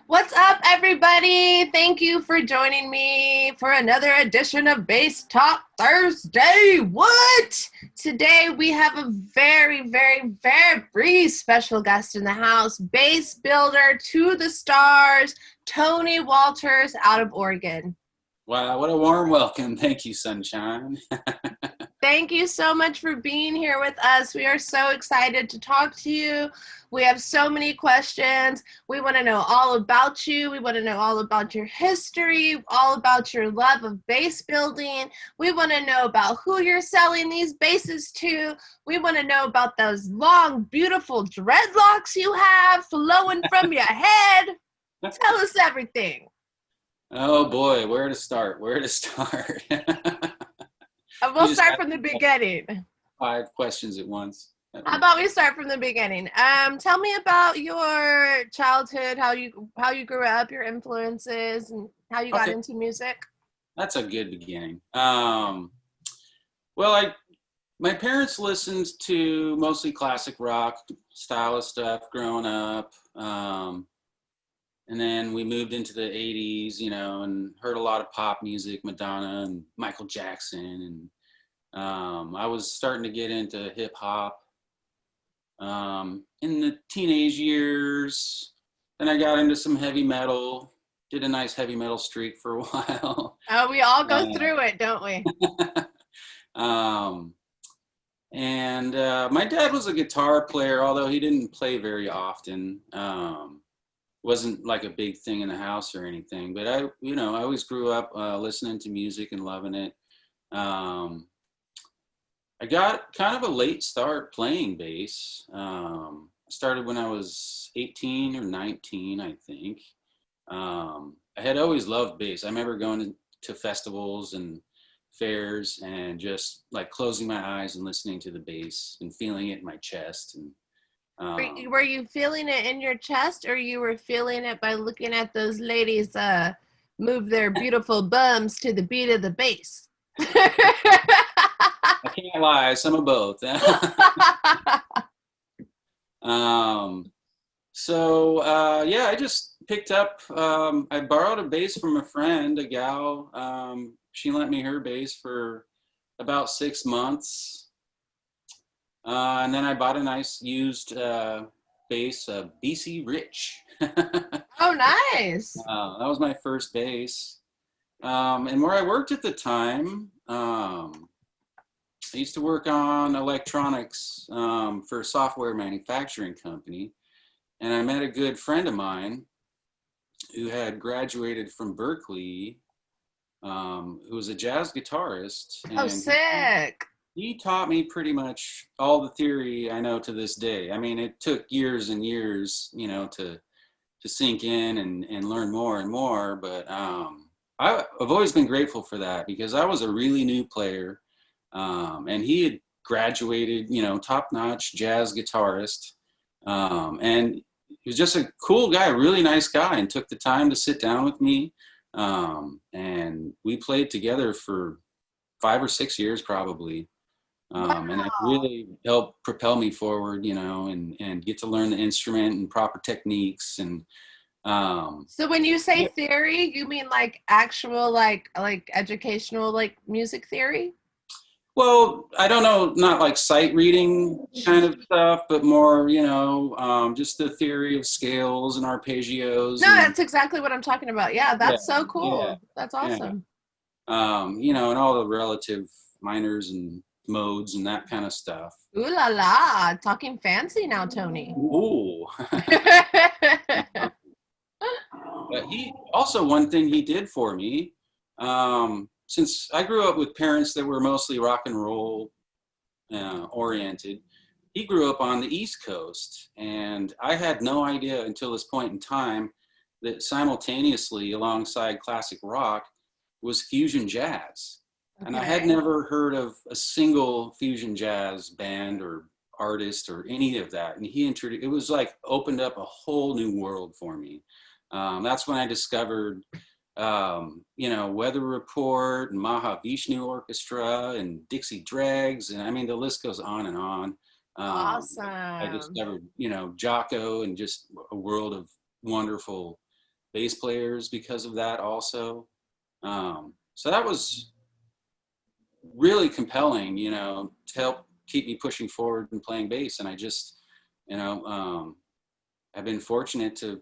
What's up, everybody? Thank you for joining me for another edition of Bass Talk Thursday. What? Today we have a very special guest in the house, bass builder to the stars, Tony Walters out of Oregon. Wow, what a warm welcome. Thank you, Sunshine. Thank you so much for being here with us. We are so excited to talk to you. We have so many questions. We want to know all about you. We want to know all about your history, all about your love of bass building. We want to know about who you're selling these basses to. We want to know about those long, beautiful dreadlocks you have flowing from your head. Tell us everything. Oh boy, where to start? We'll start from the beginning. 5 questions at once. How about we start from the beginning? Tell me about your childhood, how you grew up, your influences, and how you got into music. That's a good beginning. My parents listened to mostly classic rock style of stuff growing up. And then we moved into the 80s, and heard a lot of pop music, Madonna and Michael Jackson. And I was starting to get into hip hop in the teenage years. Then I got into some heavy metal, did a nice heavy metal streak for a while. Oh, we all go through it, don't we? My dad was a guitar player, although he didn't play very often. Wasn't like a big thing in the house or anything, but I always grew up listening to music and loving it. I got kind of a late start playing bass. I started when I was 18 or 19, I think. I had always loved bass. I remember going to festivals and fairs and just like closing my eyes and listening to the bass and feeling it in my chest. And were you feeling it in your chest, or you were feeling it by looking at those ladies move their beautiful bums to the beat of the bass? I can't lie, some of both. I just picked up, I borrowed a bass from a friend, a gal. She lent me her bass for about 6 months. And then I bought a nice used bass, BC Rich. Oh, nice. That was my first bass. And where I worked at the time, I used to work on electronics for a software manufacturing company. And I met a good friend of mine who had graduated from Berkeley, who was a jazz guitarist. Oh, sick. He taught me pretty much all the theory I know to this day. I mean, it took years and years, to sink in and learn more and more. But I've always been grateful for that, because I was a really new player. And he had graduated, top-notch jazz guitarist. And he was just a cool guy, a really nice guy, and took the time to sit down with me. And we played together for 5 or 6 years probably. Wow. And it really helped propel me forward, and get to learn the instrument and proper techniques. And so when you say theory, you mean like actual like educational like music theory? Well, I don't know, not like sight reading kind of stuff, but more, just the theory of scales and arpeggios. No, that's exactly what I'm talking about. Yeah, that's so cool. Yeah. That's awesome. And all the relative minors and modes and that kind of stuff. Ooh la la, talking fancy now, Tony. Ooh. But he also, one thing he did for me, since I grew up with parents that were mostly rock and roll oriented, he grew up on the East Coast, and I had no idea until this point in time that simultaneously alongside classic rock was fusion jazz. Okay. And I had never heard of a single fusion jazz band or artist or any of that. And he introduced, it was like opened up a whole new world for me. That's when I discovered, Weather Report and Mahavishnu Orchestra and Dixie Dregs. And I mean, the list goes on and on. Awesome. I discovered, Jocko, and just a world of wonderful bass players because of that also. So that was really compelling, you know, to help keep me pushing forward and playing bass. And I just, you know, I've been fortunate to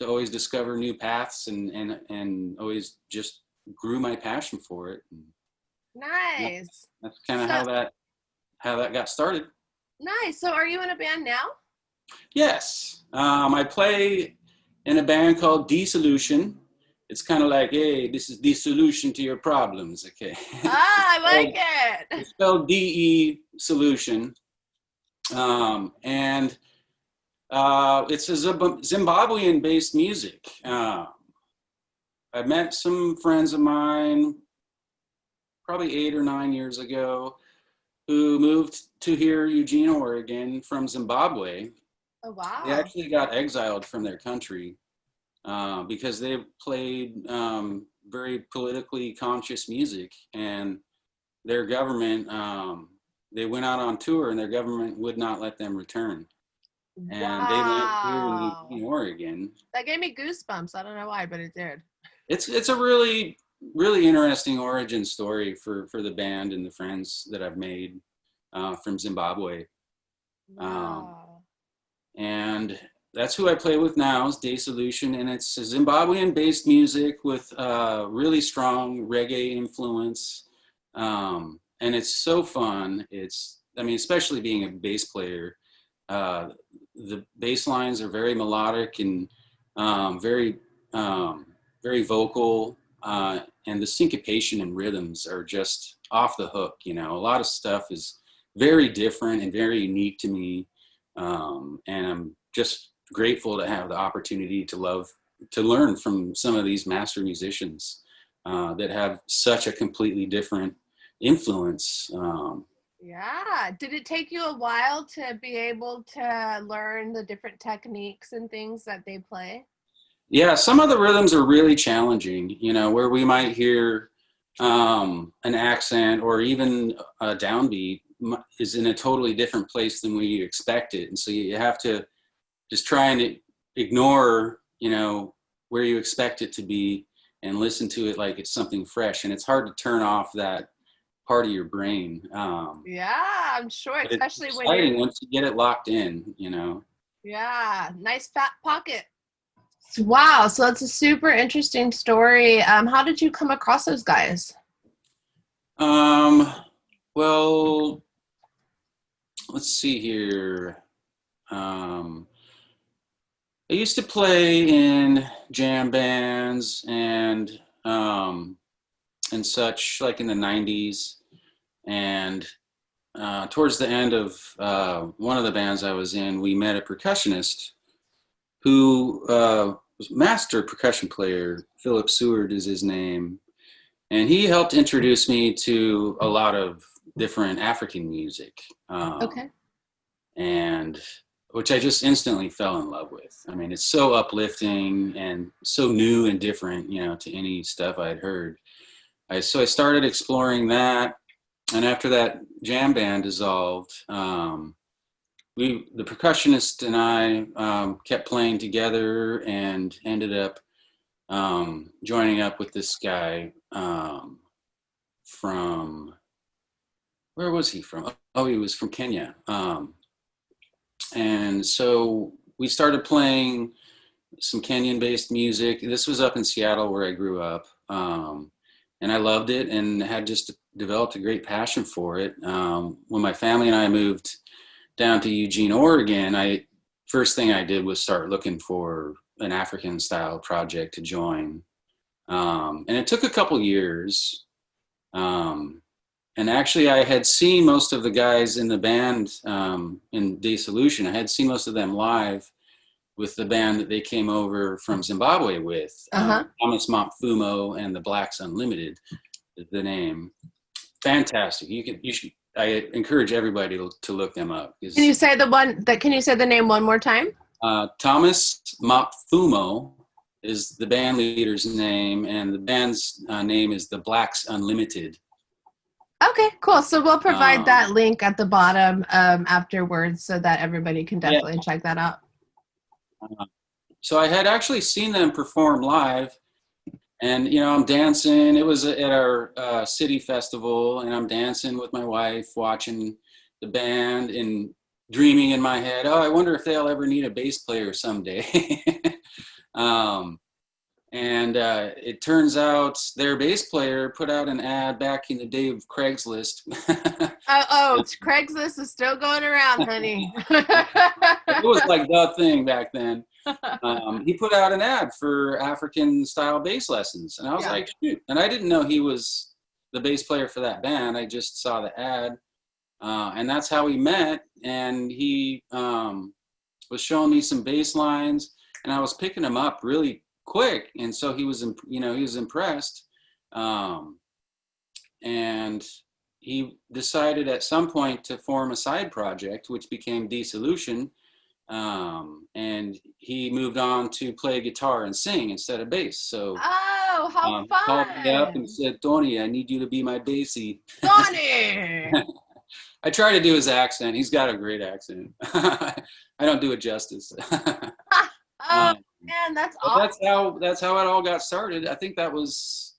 always discover new paths and always just grew my passion for it. And Nice. that's kind of So, how that got started. nice. So are you in a band now? Yes, I play in a band called D-Solution. It's kind of like, hey, this is the solution to your problems, okay? Ah, I like it. It's spelled D-E Solution. And it's a Zimbabwean-based music. I met some friends of mine probably 8 or 9 years ago who moved to here, Eugene, Oregon, from Zimbabwe. Oh, wow. They actually got exiled from their country because they played very politically conscious music, and their government, they went out on tour and their government would not let them return. And they went here in Eugene, Oregon. That gave me goosebumps. I don't know why, but it did. It's a really, really interesting origin story for the band and the friends that I've made from Zimbabwe. Wow. And that's who I play with now is Day Solution, and it's a Zimbabwean-based music with really strong reggae influence, and it's so fun. I mean, especially being a bass player, the bass lines are very melodic and very, very vocal, and the syncopation and rhythms are just off the hook. You know, a lot of stuff is very different and very unique to me, and I'm just grateful to have the opportunity to learn from some of these master musicians that have such a completely different influence. Yeah. Did it take you a while to be able to learn the different techniques and things that they play? Yeah, some of the rhythms are really challenging, you know, where we might hear an accent or even a downbeat is in a totally different place than we expect it. And so you have to just try and ignore, you know, where you expect it to be and listen to it like it's something fresh. And it's hard to turn off that part of your brain. Yeah, I'm sure, But it's especially when exciting you're, once you get it locked in, you know. yeah, nice fat pocket. Wow, so that's a super interesting story. How did you come across those guys? Well, let's see here. I used to play in jam bands and such, like in the 90s. And towards the end of one of the bands I was in, we met a percussionist who was master percussion player. Philip Seward is his name. And he helped introduce me to a lot of different African music. Okay. And which I just instantly fell in love with. I mean, it's so uplifting and so new and different, you know, to any stuff I'd heard. So I started exploring that. And after that jam band dissolved, the percussionist and I kept playing together and ended up joining up with this guy from, where was he from? Oh, he was from Kenya. And so we started playing some Kenyan-based music. This was up in Seattle where I grew up. And I loved it and had just developed a great passion for it. When my family and I moved down to Eugene, Oregon, first thing I did was start looking for an African-style project to join. And it took a couple years. And actually, I had seen most of the guys in the band in Day Solution. I had seen most of them live with the band that they came over from Zimbabwe with. Thomas Mapfumo and the Blacks Unlimited is the name. Fantastic. I encourage everybody to look them up. Can you say the name one more time? Thomas Mapfumo is the band leader's name, and the band's name is the Blacks Unlimited. Okay, cool. So we'll provide that link at the bottom afterwards so that everybody can definitely check that out. So I had actually seen them perform live, and I'm dancing. It was at our city festival, and I'm dancing with my wife, watching the band, and dreaming in my head, oh, I wonder if they'll ever need a bass player someday. And it turns out their bass player put out an ad back in the day of Craigslist. Craigslist is still going around, honey. It was like the thing back then. He put out an ad for African style bass lessons, and I was like, shoot. And I didn't know he was the bass player for that band. I just saw the ad, and that's how we met. And he was showing me some bass lines, and I was picking them up really quick, and so he was impressed, and he decided at some point to form a side project, which became Dissolution, and he moved on to play guitar and sing instead of bass. So how fun! He called me up and said, Tony, I need you to be my bassy. Tony. I try to do his accent. He's got a great accent. I don't do it justice. Man, that's awesome. That's how it all got started. I think that was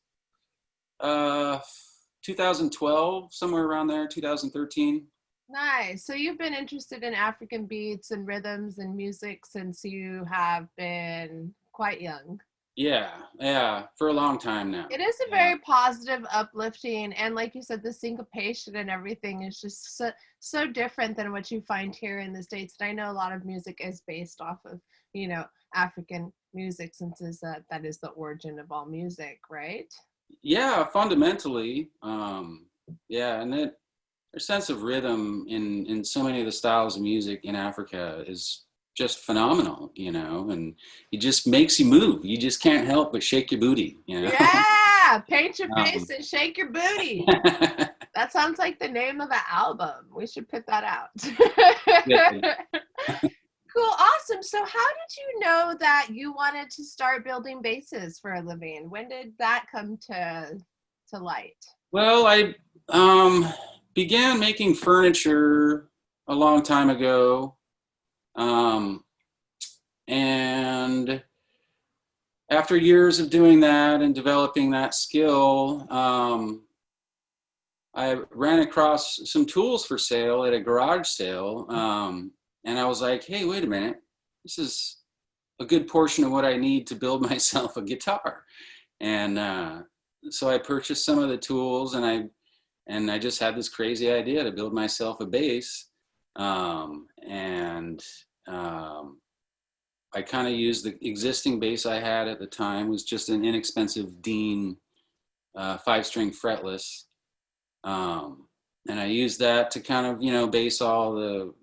2012, somewhere around there, 2013. Nice. So you've been interested in African beats and rhythms and music since you have been quite young. Yeah, for a long time now. It is a very positive, uplifting, and like you said, the syncopation and everything is just so different than what you find here in the States. And I know a lot of music is based off of, African music, since that is the origin of all music, right? Yeah, fundamentally. And their sense of rhythm in so many of the styles of music in Africa is just phenomenal, and it just makes you move. You just can't help but shake your booty, Yeah, paint your face and shake your booty. That sounds like the name of an album. We should put that out. Cool, awesome. So how did you know that you wanted to start building basses for a living? When did that come to light? Well, I began making furniture a long time ago. And after years of doing that and developing that skill, I ran across some tools for sale at a garage sale. And I was like, hey, wait a minute, this is a good portion of what I need to build myself a guitar. And so I purchased some of the tools, and I just had this crazy idea to build myself a bass. I kind of used the existing bass I had at the time, was just an inexpensive Dean 5-string fretless. And I used that to kind of, base all the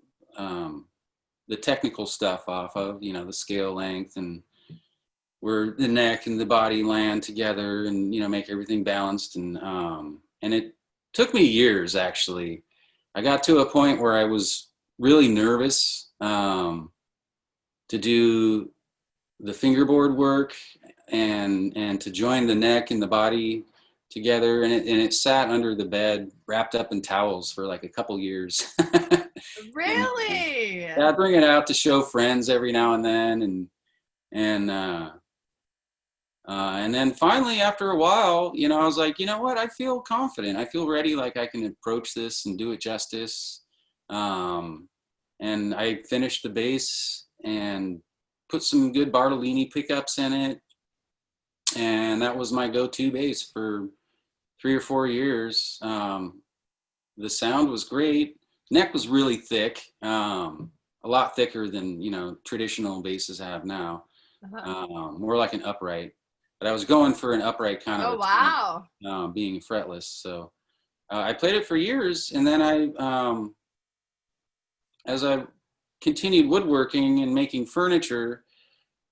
technical stuff off of, the scale length and where the neck and the body land together, and, make everything balanced. And it took me years, actually. I got to a point where I was really nervous to do the fingerboard work and to join the neck and the body together. And it sat under the bed, wrapped up in towels for like a couple years. Really? I bring it out to show friends every now and then, and then finally, after a while, I was like, you know what? I feel confident. I feel ready. Like I can approach this and do it justice. And I finished the bass and put some good Bartolini pickups in it, and that was my go-to bass for 3 or 4 years. The sound was great. Neck was really thick, a lot thicker than traditional basses have now. More like an upright, but I was going for an upright kind of. Oh wow! Being fretless, so I played it for years, and then as I continued woodworking and making furniture,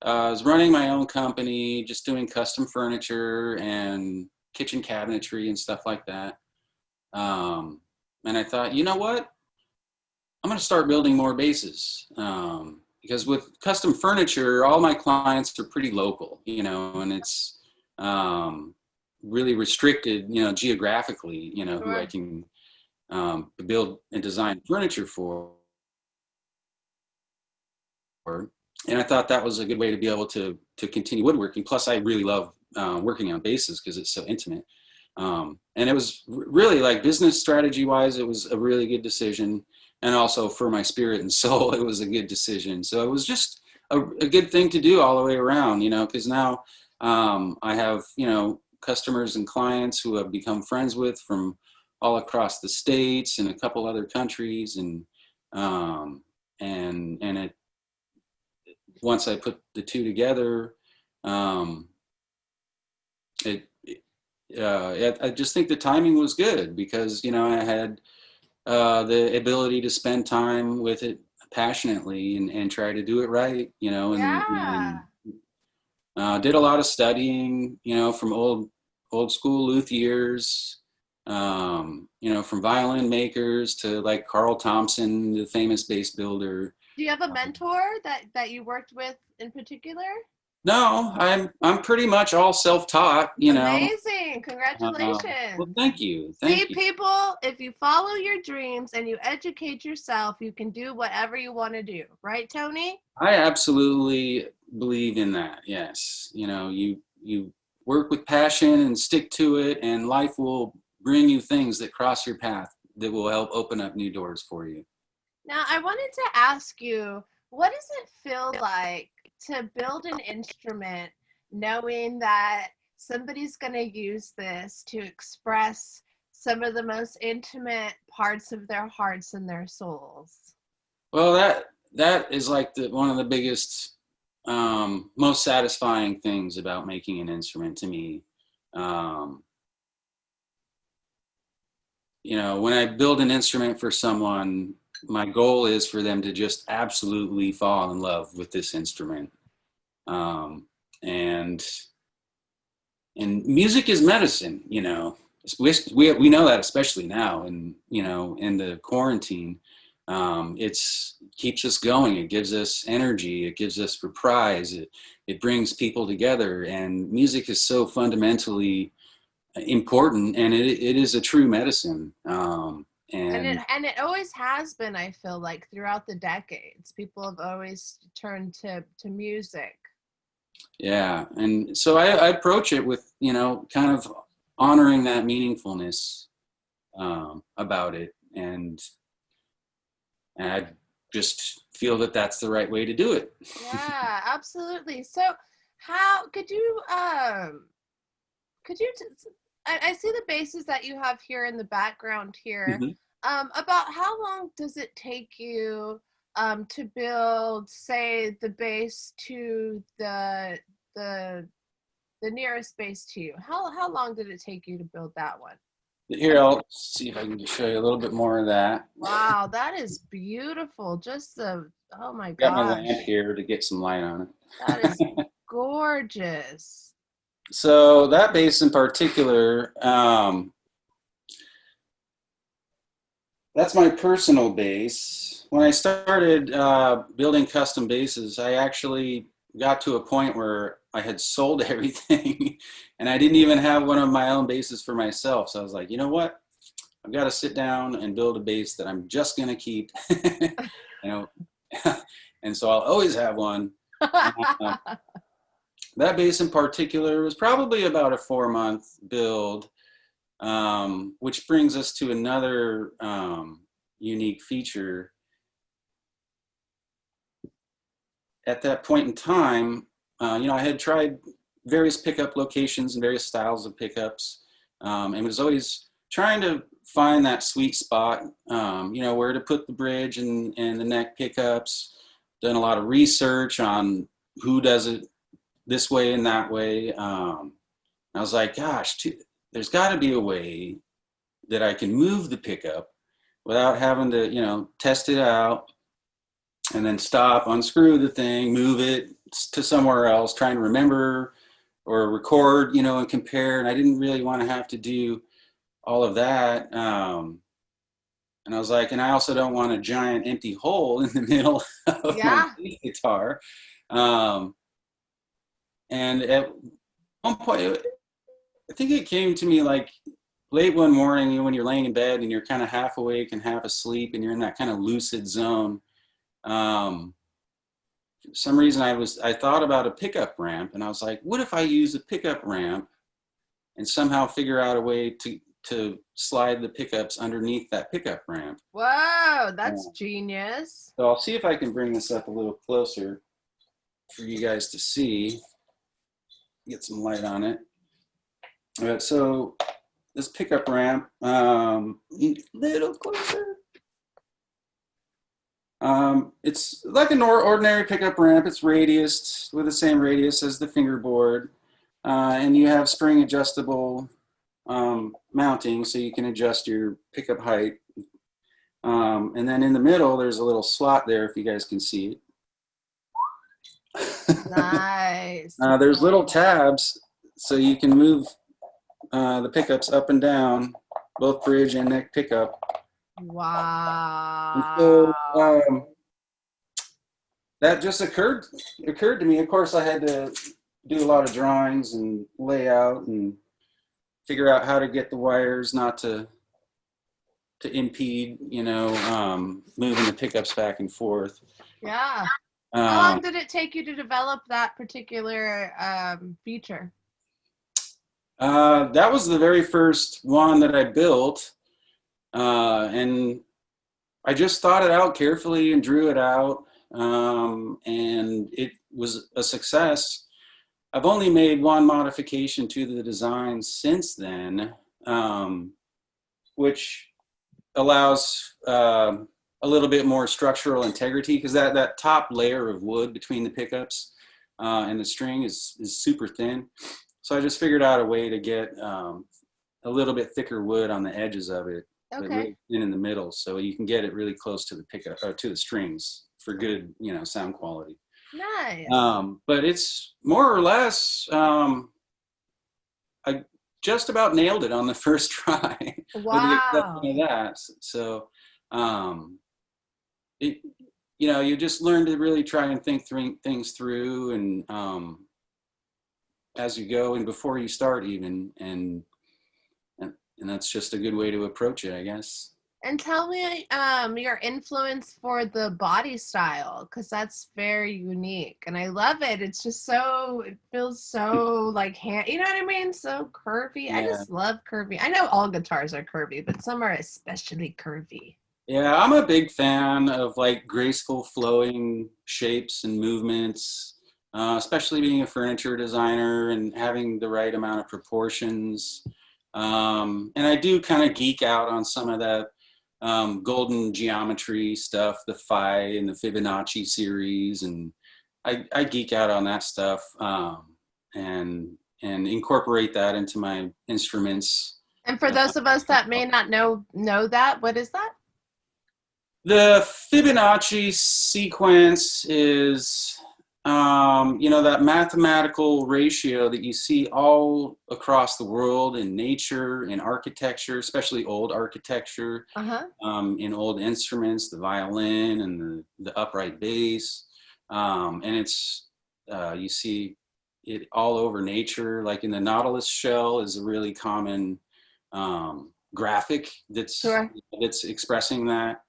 I was running my own company, just doing custom furniture and kitchen cabinetry and stuff like that. And I thought, you know what? I'm going to start building more basses, because with custom furniture, all my clients are pretty local, and it's really restricted, geographically, Sure. who I can build and design furniture for. And I thought that was a good way to be able to continue woodworking. Plus, I really love working on basses because it's so intimate. And it was really, like, business strategy wise, it was a really good decision. And also for my spirit and soul, it was a good decision. So it was just a good thing to do all the way around, because now I have, customers and clients who I've become friends with from all across the States and a couple other countries. And it, once I put the two together, I just think the timing was good because, I had the ability to spend time with it passionately and try to do it right, Yeah. and did a lot of studying, from old school luthiers, from violin makers to like Carl Thompson, the famous bass builder. Do you have a mentor that you worked with in particular? No, I'm pretty much all self-taught, Amazing. Well, Congratulations. thank you. See, Thank you. people, if you follow your dreams and you educate yourself, you can do whatever you want to do. Right, Tony? I absolutely believe in that. Yes. You work with passion and stick to it, and life will bring you things that cross your path that will help open up new doors for you. Now, I wanted to ask you, what does it feel like to build an instrument knowing that somebody's going to use this to express some of the most intimate parts of their hearts and their souls? Well, that is like one of the biggest, most satisfying things about making an instrument to me. When I build an instrument for someone, my goal is for them to just absolutely fall in love with this instrument. And music is medicine, we know that, especially now, and in the quarantine. It's keeps us going. It gives us energy. It gives us reprise. It brings people together, and music is so fundamentally important, and it is a true medicine. And it always has been, I feel like, throughout the decades. People have always turned to music. Yeah, and so I approach it with, kind of honoring that meaningfulness about it, and I just feel that that's the right way to do it. Yeah, absolutely. So, how could you I see the basses that you have here in the background here. Mhm. About how long does it take you to build, say, the bass to the nearest bass to you? How long did it take you to build that one? Here, I'll see if I can just show you a little bit more of that. Wow, that is beautiful. Oh my Got my lamp gosh. here to get some light on That is it. gorgeous. So that bass in particular, that's my personal bass. When I started building custom basses, I actually got to a point where I had sold everything and I didn't even have one of my own basses for myself. So I was like, you know what? I've got to sit down and build a bass that I'm just going to keep, and so I'll always have one. Uh, that bass in particular was probably about a 4-month build, which brings us to another unique feature. At that point in time, I had tried various pickup locations and various styles of pickups, and was always trying to find that sweet spot, where to put the bridge and the neck pickups. Done a lot of research on who does it this way and that way. I was like, gosh, there's got to be a way that I can move the pickup without having to, test it out and then stop, unscrew the thing, move it to somewhere else, trying to remember or record, and compare. And I didn't really want to have to do all of that. And I was like, and I also don't want a giant empty hole in the middle of my Yeah. bass guitar. And at one point, I think it came to me like late one morning when you're laying in bed and you're kind of half awake and half asleep and you're in that kind of lucid zone. for some reason I thought about a pickup ramp, and I was like, what if I use a pickup ramp and somehow figure out a way to slide the pickups underneath that pickup ramp. Whoa, that's genius. So I'll see if I can bring this up a little closer for you guys to see. Get some light on it. All right, so this pickup ramp, little closer. It's like an ordinary pickup ramp. It's radiused with the same radius as the fingerboard. And you have spring adjustable mounting, so you can adjust your pickup height. And then in the middle, there's a little slot there, if you guys can see it. Nice. There's little tabs, so you can move the pickups up and down, both bridge and neck pickup. Wow. And so, that just occurred to me. Of course, I had to do a lot of drawings and layout and figure out how to get the wires not to impede, moving the pickups back and forth. Yeah. How long did it take you to develop that particular feature? That was the very first one that I built. And I just thought it out carefully and drew it out. And it was a success. I've only made one modification to the design since then, which allows a little bit more structural integrity, because that top layer of wood between the pickups and the string is super thin. So I just figured out a way to get a little bit thicker wood on the edges of it, but really thin in the middle, so you can get it really close to the pickup or to the strings for good, sound quality. Nice. But it's more or less, I just about nailed it on the first try. Wow. With the exception of that. So, you just learn to really try and think things through, and as you go and before you start even, and that's just a good way to approach it, I guess. And tell me your influence for the body style, because that's very unique, and I love it. It's just it feels so like you know what I mean? So curvy. Yeah. I just love curvy. I know all guitars are curvy, but some are especially curvy. Yeah, I'm a big fan of like graceful flowing shapes and movements, especially being a furniture designer and having the right amount of proportions. And I do kind of geek out on some of that golden geometry stuff, the Phi and the Fibonacci series, and I geek out on that stuff, and incorporate that into my instruments. And for those of us that may not know that, what is that? The Fibonacci sequence is that mathematical ratio that you see all across the world in nature, in architecture, especially old architecture, in old instruments, the violin and the upright bass. And it's, you see it all over nature, like in the Nautilus shell is a really common graphic that's expressing that.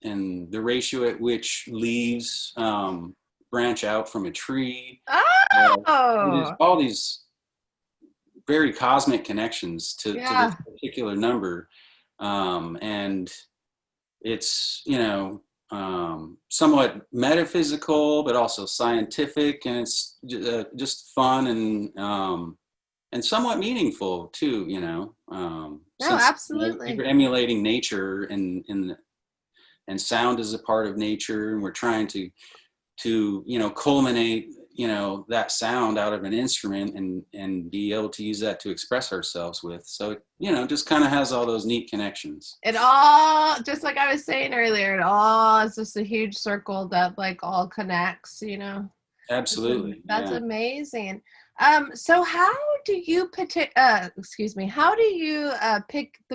And the ratio at which leaves branch out from a tree. There's all these very cosmic connections to this particular number. And it's, somewhat metaphysical, but also scientific, and it's just fun and somewhat meaningful too, absolutely. You're emulating nature, and sound is a part of nature, and we're trying to culminate that sound out of an instrument and be able to use that to express ourselves with. So it just kind of has all those neat connections. It all, just like I was saying earlier, it all is just a huge circle that like all connects. Absolutely. That's amazing. So how do you pick the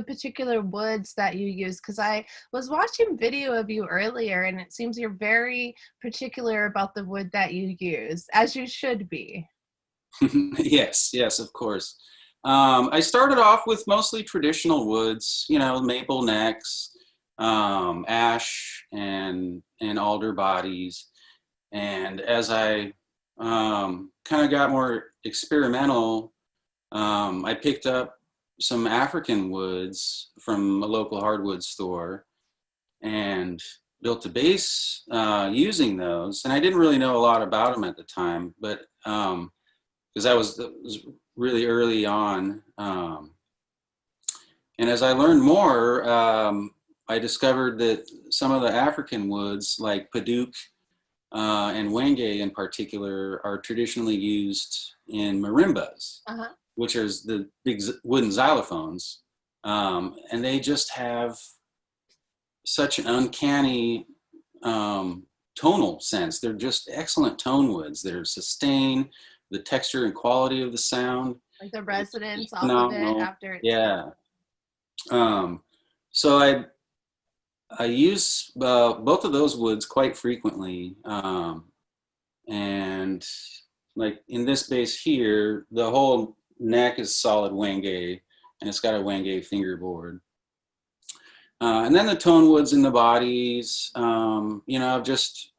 particular woods that you use? Because I was watching video of you earlier, and it seems you're very particular about the wood that you use, as you should be. Yes, of course. I started off with mostly traditional woods, maple necks, ash and alder bodies. And as I kind of got more experimental, I picked up some African woods from a local hardwood store and built a bass using those. And I didn't really know a lot about them at the time, but because that was really early on. And as I learned more, I discovered that some of the African woods, like Paduk and Wenge in particular, are traditionally used in marimbas, which are the big wooden xylophones. And they just have such an uncanny tonal sense. They're just excellent tone woods. They're sustained, the texture and quality of the sound. Like the resonance off of it after it's... Yeah. So I use both of those woods quite frequently. And like in this bass here, the whole neck is solid Wenge, and it's got a Wenge fingerboard. And then the tone woods in the bodies, you know, just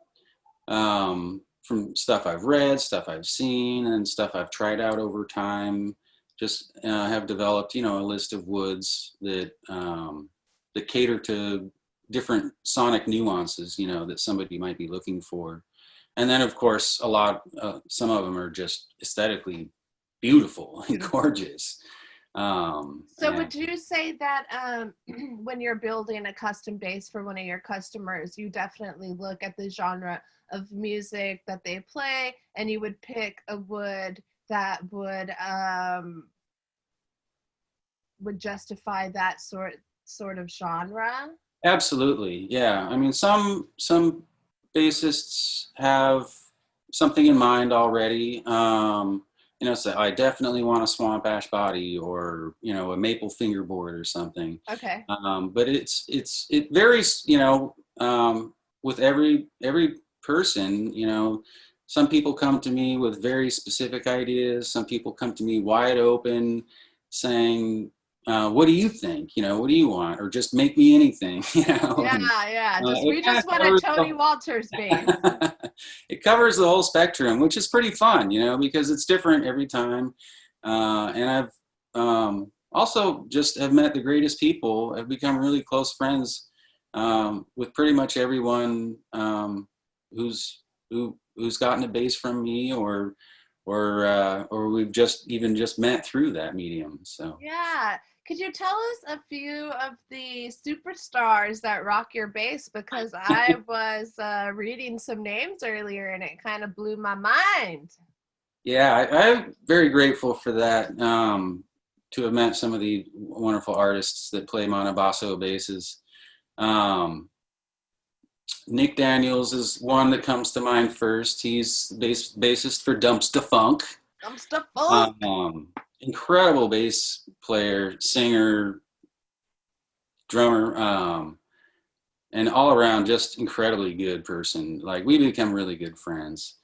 from stuff I've read, stuff I've seen, and stuff I've tried out over time, just have developed, you know, a list of woods that that cater to different sonic nuances, you know, that somebody might be looking for. And then, of course, some of them are just aesthetically beautiful and gorgeous. So would you say that when you're building a custom bass for one of your customers, you definitely look at the genre of music that they play, and you would pick a wood that would justify that sort of genre? Absolutely, yeah. I mean, some bassists have something in mind already. You know, so I definitely want a swamp ash body, or, you know, a maple fingerboard or something. Okay. But it varies, you know, with every person. You know, some people come to me with very specific ideas. Some people come to me wide open, saying, "What do you think? You know, what do you want? Or just make me anything." You know. Yeah. We just want a Tony Walters bass. It covers the whole spectrum, which is pretty fun, you know, because it's different every time. And I've also just have met the greatest people. I've become really close friends with pretty much everyone who's gotten a bass from me, or we've just met through that medium. So yeah. Could you tell us a few of the superstars that rock your bass? Because I was reading some names earlier, and it kind of blew my mind. Yeah, I'm very grateful for that, to have met some of the wonderful artists that play Mana Basso basses. Nick Daniels is one that comes to mind first. He's bassist for Dumpstaphunk. Dumpstaphunk. Incredible bass player, singer, drummer, and all around just incredibly good person. Like, we become really good friends.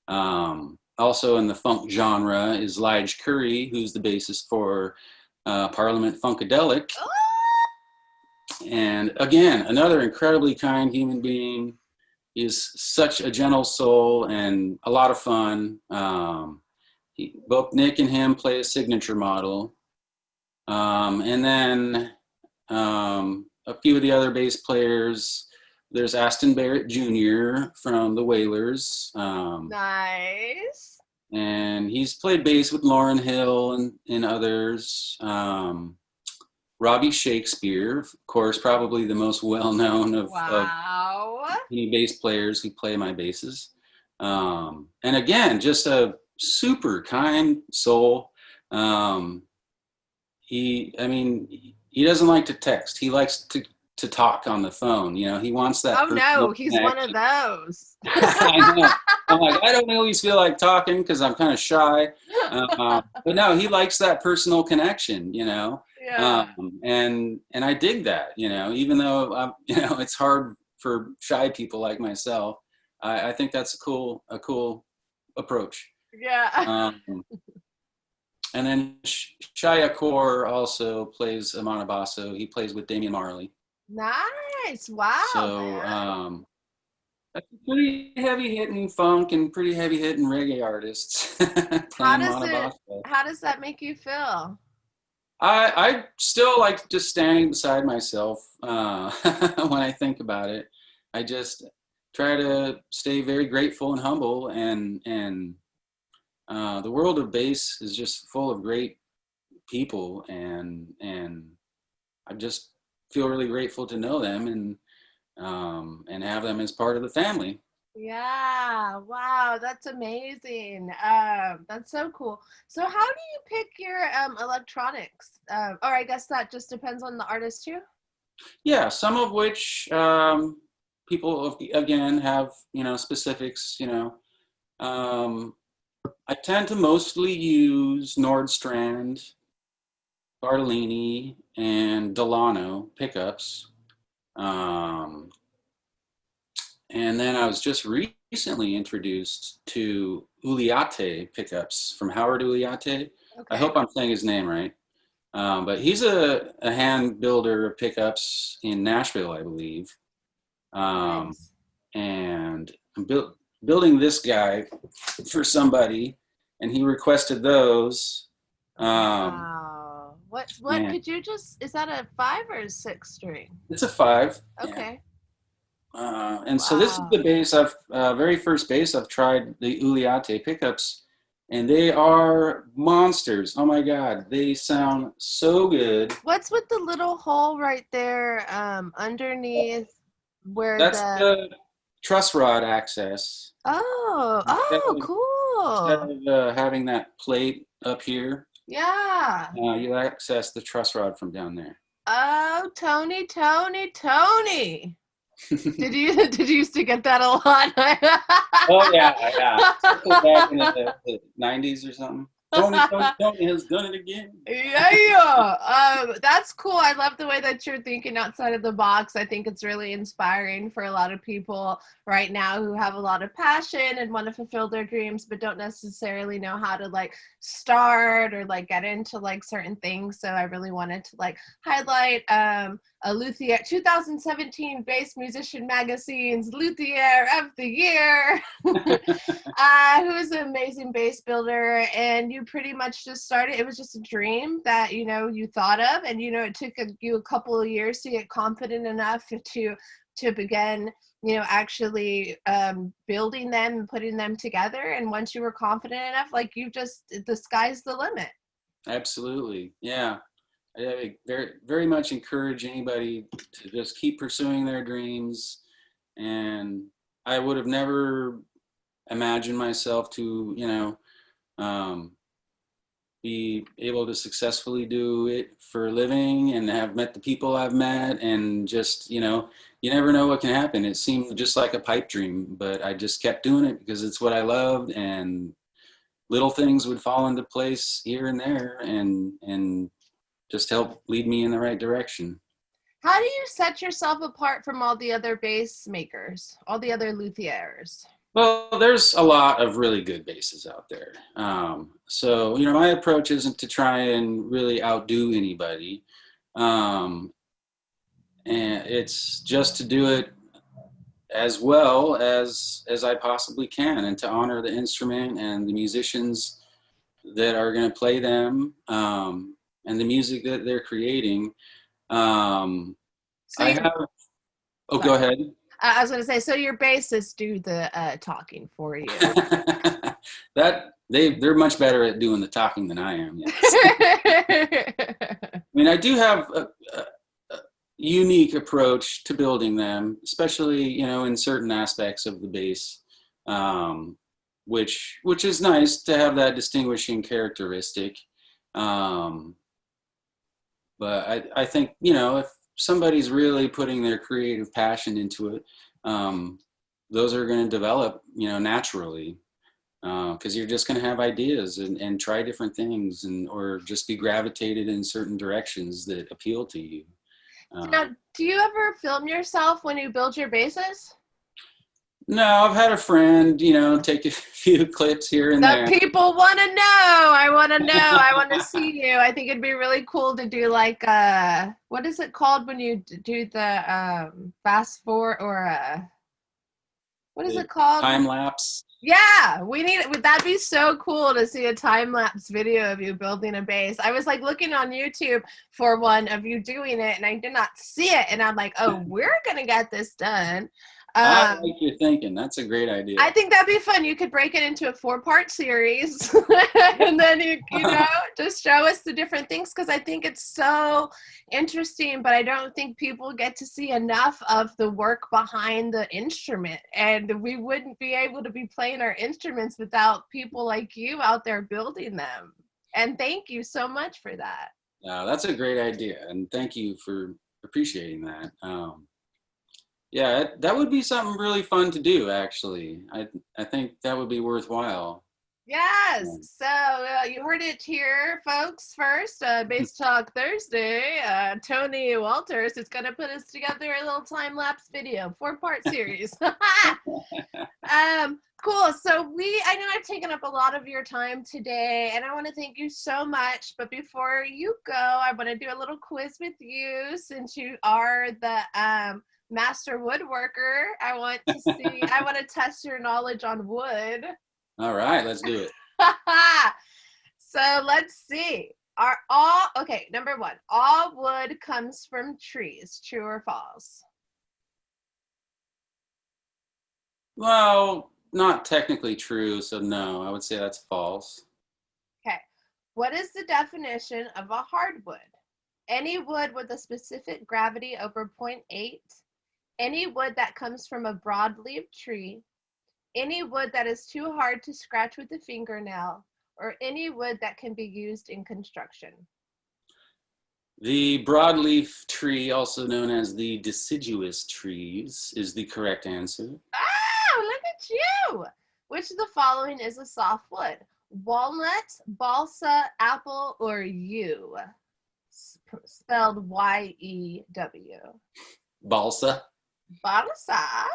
Also in the funk genre is Lige Curry, who's the bassist for Parliament Funkadelic. Oh! And again, another incredibly kind human being. He's such a gentle soul and a lot of fun. Both Nick and him play a signature model. And then a few of the other bass players, there's Aston Barrett Jr. from the Wailers. Nice. And he's played bass with Lauryn Hill and others. Robbie Shakespeare, of course, probably the most well-known of any bass players who play my basses. And again, just a super kind soul. He doesn't like to text. He likes to talk on the phone. You know, he wants that. Oh no, he's connection. One of those. I know. I'm like, I don't always feel like talking because I'm kind of shy. But no, he likes that personal connection, you know. Yeah. And I dig that, you know, even though you know, it's hard for shy people like myself. I think that's a cool approach. Yeah. And then Shiah Coore also plays Mana Basso. He plays with Damian Marley. Nice. Wow. So Man. that's pretty heavy hitting funk and pretty heavy hitting reggae artists How playing does Mana it Basso. how does that make you feel? I still like just standing beside myself when I think about it. I just try to stay very grateful and humble, and the world of bass is just full of great people, and I just feel really grateful to know them and have them as part of the family. Yeah, wow, that's amazing. That's so cool. So how do you pick your electronics? Or I guess that just depends on the artist too. Yeah, some of which people again have specifics. Um, I tend to mostly use Nordstrand, Bartolini, and Delano pickups. Um, and then I was just recently introduced to Uliate pickups from Howard Uliate. I Okay. hope I'm saying his name right. But he's a hand builder of pickups in Nashville, I believe. Um, Nice. and I'm building this guy for somebody, and he requested those. Um, Wow. What and could you just is that a 5 or a 6 string? it's a 5. Yeah. Okay. And so this is the Wow. bass very first bass I've tried, the Uliate pickups, and they are monsters. Oh my God, they sound so good. What's with the little hole right there underneath where That's the the truss rod access. Oh, Instead oh, of, instead cool. of having that plate up here, Yeah. you access the truss rod from down there. Oh, Tony, Tony, Tony. Did you used to get that a lot? Oh yeah, yeah. Circle back in the 90s or something. Tony, Tony, Tony has done it again. Yeah. That's cool. I love the way that you're thinking outside of the box. I think it's really inspiring for a lot of people right now who have a lot of passion and want to fulfill their dreams, but don't necessarily know how to like start or like get into like certain things. So I really wanted to like highlight a luthier 2017 Bass Musician Magazine's Luthier of the Year. Who is an amazing bass builder, and you pretty much just started. It was just a dream that you thought of, and it took you a couple of years to get confident enough to begin actually building them and putting them together. And once you were confident enough, like the sky's the limit. Absolutely, yeah. I very, very much encourage anybody to just keep pursuing their dreams. And I would have never imagined myself to, um, be able to successfully do it for a living and have met the people I've met, and just, you never know what can happen. It seemed just like a pipe dream, but I just kept doing it because it's what I loved, and little things would fall into place here and there, and just help lead me in the right direction. How do you set yourself apart from all the other bass makers, all the other luthiers? Well, there's a lot of really good basses out there. So, my approach isn't to try and really outdo anybody. Um, and it's just to do it as well as I possibly can, and to honor the instrument and the musicians that are going to play them, and the music that they're creating. Um, So I you have, oh, go sorry. ahead. I was going to say, so your bassists do the talking for you. That they're much better at doing the talking than I am. Yes. I mean, I do have a unique approach to building them, especially in certain aspects of the bass, which is nice to have that distinguishing characteristic. Um, but I think if somebody's really putting their creative passion into it, those are going to develop naturally, because you're just going to have ideas and try different things, or just be gravitated in certain directions that appeal to you. Now, do you ever film yourself when you build your basses? No, I've had a friend, take a few clips here and The there. people want to know. I want to know. I want to see you. I think it'd be really cool to do like what is it called when you do the fast forward or what is The it called? time lapse. Yeah, we need it. That'd be so cool to see a time lapse video of you building a base. I was like looking on YouTube for one of you doing it, and I did not see it. And I'm like, oh, we're gonna get this done. I like your thinking. That's a great idea. I think that'd be fun. You could break it into a 4-part series, and then you just show us the different things, because I think it's so interesting. But I don't think people get to see enough of the work behind the instrument, and we wouldn't be able to be playing our instruments without people like you out there building them. And thank you so much for that. That's a great idea, and thank you for appreciating that. Yeah, that would be something really fun to do, actually. I think that would be worthwhile. Yes. So you heard it here, folks. First, Bass Talk Thursday. Tony Walters is going to put us together a little time-lapse video, 4-part series. Cool. So I know I've taken up a lot of your time today, and I want to thank you so much. But before you go, I want to do a little quiz with you, since you are the master woodworker. I want to test your knowledge on wood. All right, let's do it. So let's see. Number 1, all wood comes from trees. True or false? Well, not technically true, so no, I would say that's false. Okay. What is the definition of a hardwood? Any wood with a specific gravity over 0.8. Any wood that comes from a broadleaf tree, any wood that is too hard to scratch with a fingernail, or any wood that can be used in construction. The broadleaf tree, also known as the deciduous trees, is the correct answer. Oh, look at you! Which of the following is a soft wood? Walnut, balsa, apple, or yew? Spelled Y-E-W. Balsa. Balsa.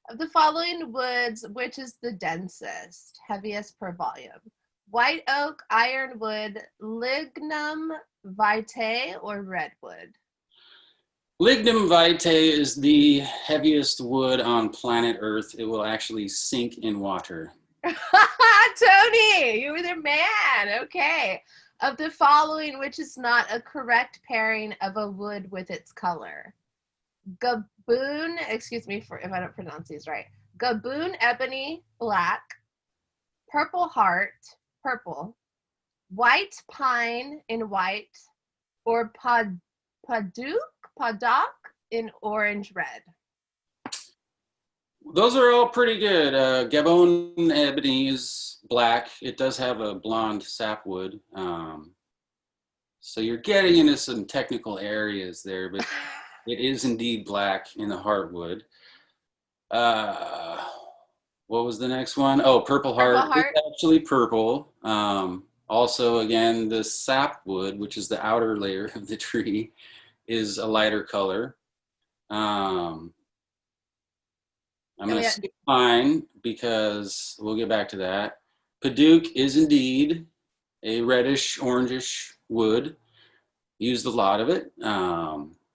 Of the following woods, which is the densest, heaviest per volume? White oak, ironwood, lignum vitae, or redwood? Lignum vitae is the heaviest wood on planet Earth. It will actually sink in water. Tony, you were the man. Okay. Of the following, which is not a correct pairing of a wood with its color? Gaboon, excuse me for if I don't pronounce these right. Gaboon ebony, black. Purple heart, purple. White pine in white. Or paddock in orange red. Those are all pretty good. Gabon ebony is black. It does have a blonde sapwood. So you're getting into some technical areas there, but it is indeed black in the heartwood. What was the next one? Oh, purple heart. It's actually purple. Also, again, the sapwood, which is the outer layer of the tree, is a lighter color. I'm going to say pine because we'll get back to that. Paddock is indeed a reddish, orangish wood. Used a lot of it.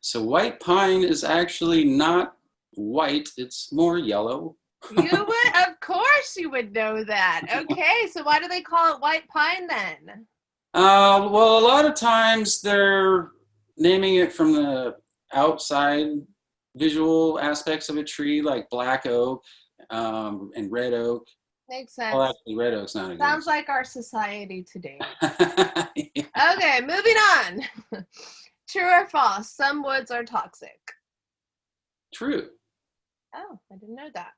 So white pine is actually not white. It's more yellow. You would, of course you would know that. Okay, so why do they call it white pine then? Well, a lot of times they're naming it from the outside visual aspects of a tree, like black oak and red oak. Makes sense. Well, actually, red oak's not a good. Sounds like our society today. Yeah. Okay, moving on. True or false? Some woods are toxic. True. Oh, I didn't know that.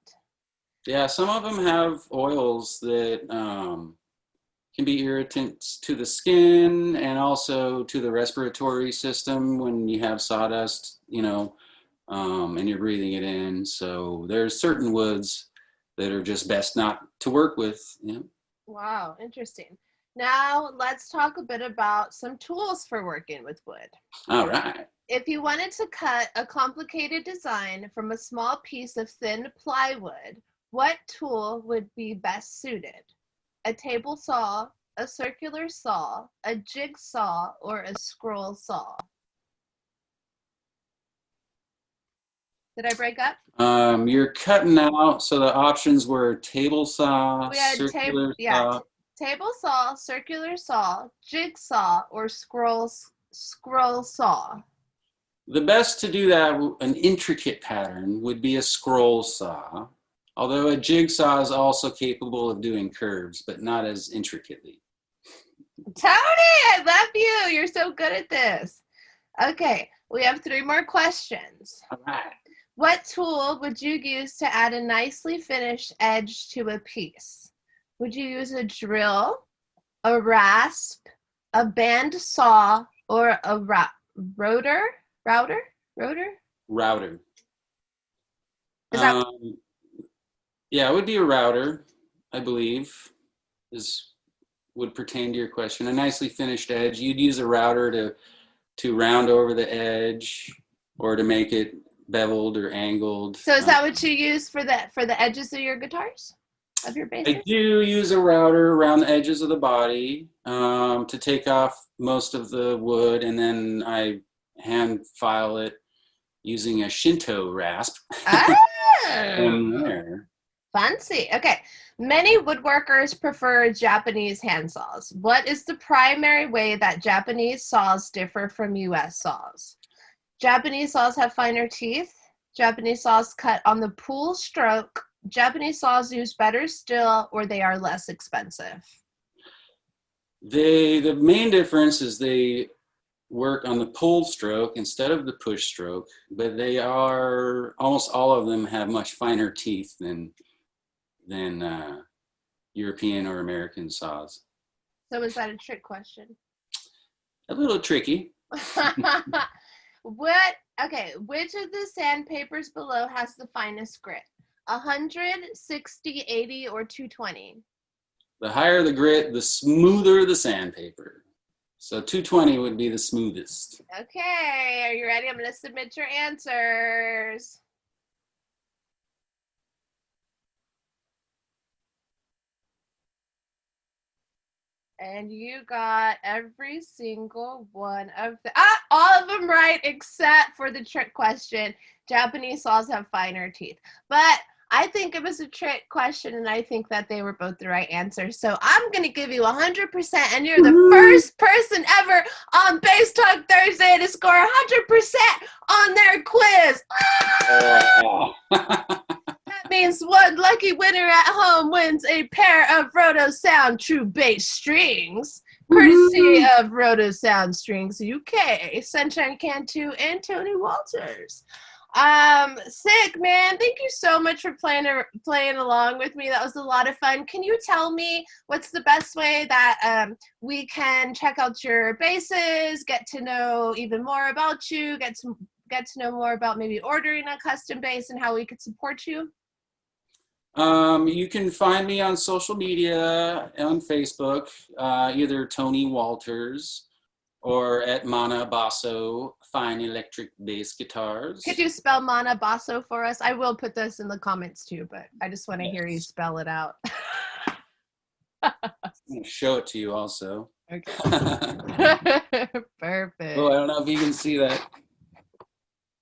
Yeah, some of them have oils that can be irritants to the skin and also to the respiratory system when you have sawdust, and you're breathing it in. So there's certain woods that are just best not to work with. Yeah. Wow, interesting. Now let's talk a bit about some tools for working with wood. All right. If you wanted to cut a complicated design from a small piece of thin plywood, what tool would be best suited? A table saw, a circular saw, a jigsaw, or a scroll saw? Did I break up? You're cutting out, so the options were table saw, We had circular saw. table saw, circular saw, jigsaw, or scroll saw. The best to do that, an intricate pattern, would be a scroll saw, although a jigsaw is also capable of doing curves, but not as intricately. Tony, I love you. You're so good at this. Okay, we have 3 more questions. All right. What tool would you use to add a nicely finished edge to a piece? Would you use a drill, a rasp, a band saw, or a router? Is that Yeah, it would be a router, I believe, would pertain to your question. A nicely finished edge. You'd use a router to round over the edge or to make it beveled or angled. So is that what you use for the edges of your guitars? Of your basses? I do use a router around the edges of the body to take off most of the wood, and then I hand file it using a Shinto rasp. From there. Fancy. Okay. Many woodworkers prefer Japanese hand saws. What is the primary way that Japanese saws differ from U.S. saws? Japanese saws have finer teeth. Japanese saws cut on the pull stroke. Japanese saws use better steel, or they are less expensive. The main difference is they work on the pull stroke instead of the push stroke, but they are, almost all of them have much finer teeth than European or American saws. So is that a trick question? A little tricky. Which of the sandpapers below has the finest grit? 100, 60, 80, or 220? The higher the grit, the smoother the sandpaper. So 220 would be the smoothest. Okay, are you ready? I'm going to submit your answers. And you got every single one of all of them right, except for the trick question. Japanese saws have finer teeth. But I think it was a trick question, and I think that they were both the right answers. So I'm going to give you 100%, and you're the first person ever on Bass Talk Thursday to score 100% on their quiz. That means one lucky winner at home wins a pair of Roto Sound True Bass strings, courtesy of Roto Sound Strings UK, Sunshine Cantu, and Tony Walters. Sick, man. Thank you so much for playing along with me. That was a lot of fun. Can you tell me what's the best way that we can check out your basses, get to know even more about you, get to know more about maybe ordering a custom bass and how we could support you? You can find me on social media, on Facebook, either Tony Walters or at Mana Basso Fine Electric Bass Guitars. Could you spell Mana Basso for us? I will put this in the comments too, but I just want to hear you spell it out. I'm going to show it to you also. Okay. Perfect. Oh, I don't know if you can see that.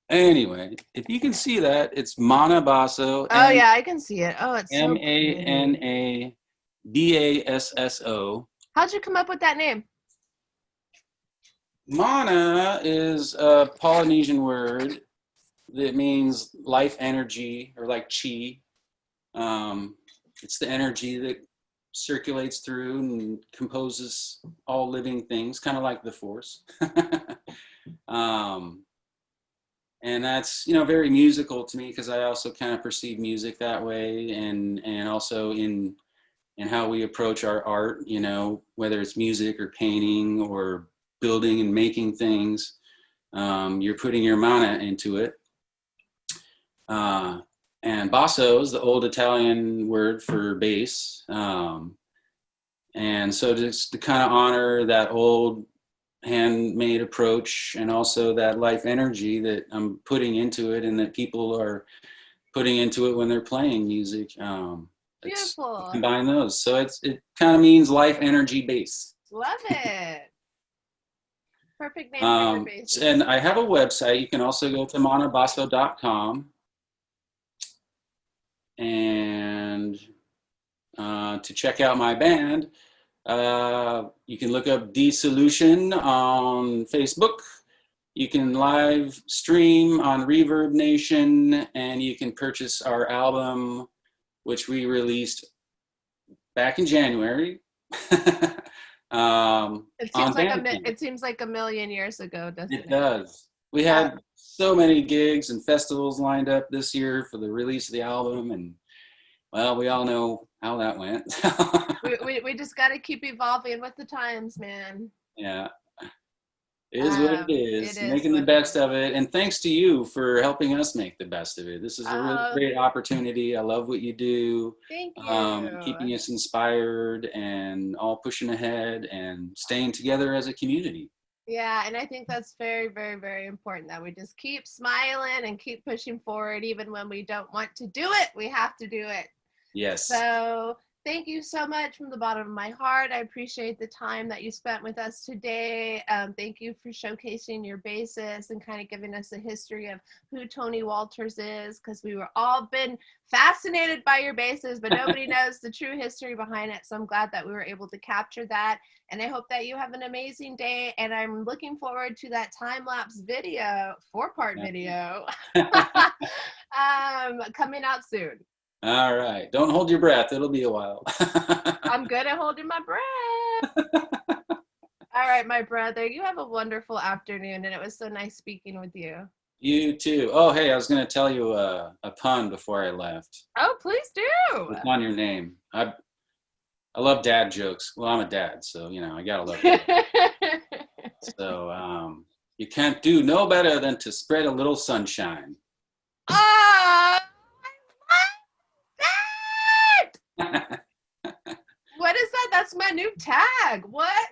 Anyway, if you can see that, it's Mana Basso. Oh, yeah, I can see it. Oh, it's so Manabasso. How'd you come up with that name? Mana is a Polynesian word that means life energy, or like chi. It's the energy that circulates through and composes all living things, kind of like the force. And that's, very musical to me, because I also kind of perceive music that way, and also in how we approach our art, whether it's music or painting or building and making things, you're putting your mana into it. And basso is the old Italian word for bass. And so just to kind of honor that old handmade approach, and also that life energy that I'm putting into it and that people are putting into it when they're playing music. Beautiful. Combine those. So it kind of means life energy bass. Love it. Perfect name for your bass. And I have a website. You can also go to manabasso.com. And to check out my band, you can look up D-Solution on Facebook. You can live stream on Reverb Nation, and you can purchase our album, which we released back in January. It seems like a million years ago, doesn't it? It does. We had so many gigs and festivals lined up this year for the release of the album, and well, we all know how that went. we just got to keep evolving with the times, man. Yeah. It is what it is. Making the best of it. And thanks to you for helping us make the best of it. This is a really great opportunity. I love what you do. Thank you. Keeping us inspired and all pushing ahead and staying together as a community. Yeah, and I think that's very, very, very important that we just keep smiling and keep pushing forward even when we don't want to do it. We have to do it. Yes. So thank you so much from the bottom of my heart. I appreciate the time that you spent with us today. Thank you for showcasing your bassist and kind of giving us a history of who Tony Walters is, because we were all been fascinated by your bassist, but nobody knows the true history behind it. So I'm glad that we were able to capture that. And I hope that you have an amazing day. And I'm looking forward to that time-lapse video, 4-part video, coming out soon. All right. Don't hold your breath. It'll be a while. I'm good at holding my breath. All right, my brother. You have a wonderful afternoon, and it was so nice speaking with you. You too. Oh, hey, I was going to tell you a pun before I left. Oh, please do. It's on your name. I love dad jokes. Well, I'm a dad, so, you know, I got to love it. So you can't do no better than to spread a little sunshine. What is that? That's my new tag. What?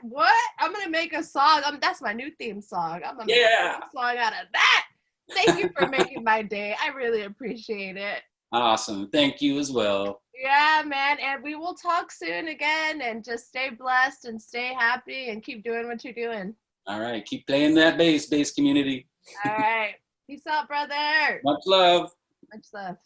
I'm gonna make a song. That's my new theme song. I'm gonna make a song out of that. Thank you for making my day. I really appreciate it. Awesome. Thank you as well. Yeah, man. And we will talk soon again, and just stay blessed and stay happy and keep doing what you're doing. All right. Keep playing that bass community. All right. Peace out, brother. Much love. Much love.